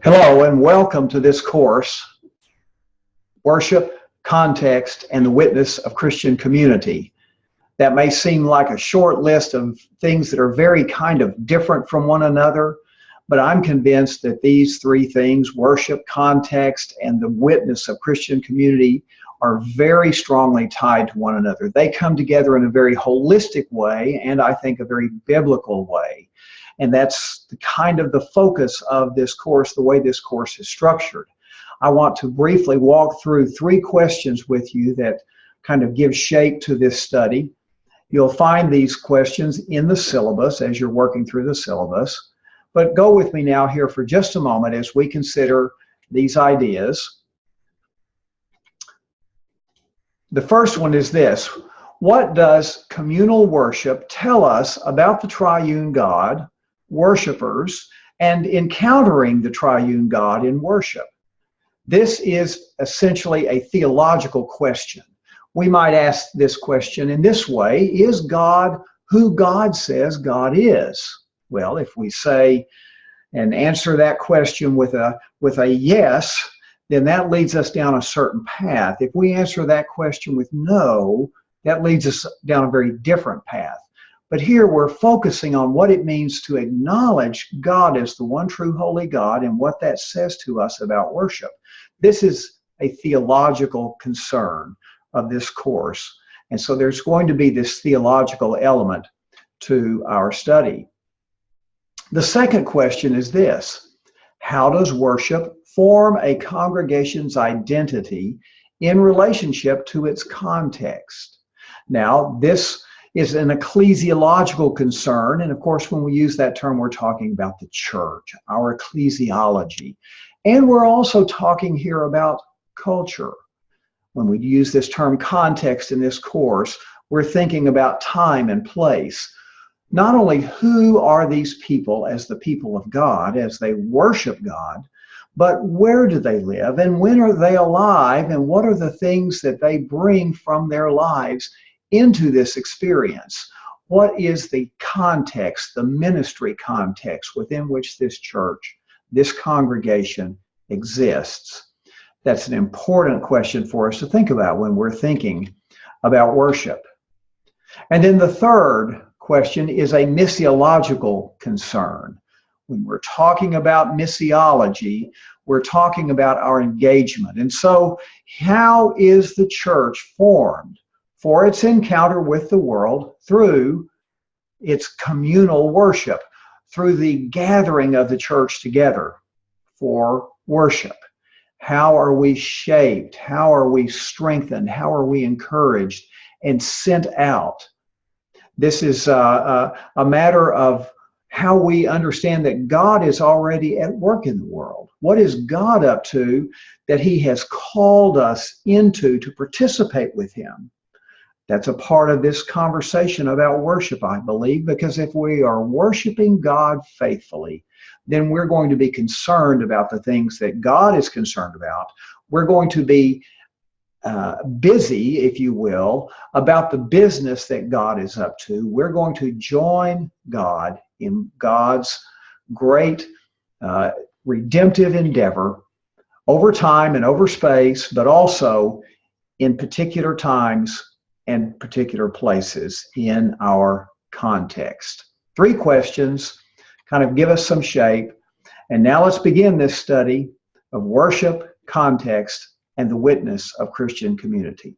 Hello and welcome to this course, Worship, Context, and the Witness of Christian Community. That may seem like a short list of things that are very kind of different from one another, but I'm convinced that these three things, worship, context, and the witness of Christian community, are very strongly tied to one another. They come together in a very holistic way, and I think a very biblical way. And that's the kind of the focus of this course, the way this course is structured. I want to briefly walk through three questions with you that kind of give shape to this study. You'll find these questions in the syllabus as you're working through the syllabus. But go with me now here for just a moment as we consider these ideas. The first one is this: what does communal worship tell us about the triune God, worshipers, and encountering the triune God in worship? This is essentially a theological question. We might ask this question in this way: is God who God says God is? Well, if we say and answer that question with a yes, then that leads us down a certain path. If we answer that question with no, that leads us down a very different path. But here we're focusing on what it means to acknowledge God as the one true holy God and what that says to us about worship. This is a theological concern of this course. And so there's going to be this theological element to our study. The second question is this: how does worship form a congregation's identity in relationship to its context? Now, this is an ecclesiological concern, and of course when we use that term we're talking about the church, our ecclesiology. And we're also talking here about culture. When we use this term context in this course, we're thinking about time and place. Not only who are these people as the people of God, as they worship God, but where do they live and when are they alive and what are the things that they bring from their lives into this experience? What is the context, the ministry context within which this church, this congregation exists? That's an important question for us to think about when we're thinking about worship. And then the third question is a missiological concern. When we're talking about missiology, we're talking about our engagement. And so how is the church formed for its encounter with the world through its communal worship, through the gathering of the church together for worship? How are we shaped? How are we strengthened? How are we encouraged and sent out? This is a matter of how we understand that God is already at work in the world. What is God up to that He has called us into to participate with Him? That's a part of this conversation about worship, I believe, because if we are worshiping God faithfully, then we're going to be concerned about the things that God is concerned about. We're going to be busy, if you will, about the business that God is up to. We're going to join God in God's great redemptive endeavor over time and over space, but also in particular times and particular places in our context. Three questions kind of give us some shape. And now let's begin this study of worship, context, and the witness of Christian community.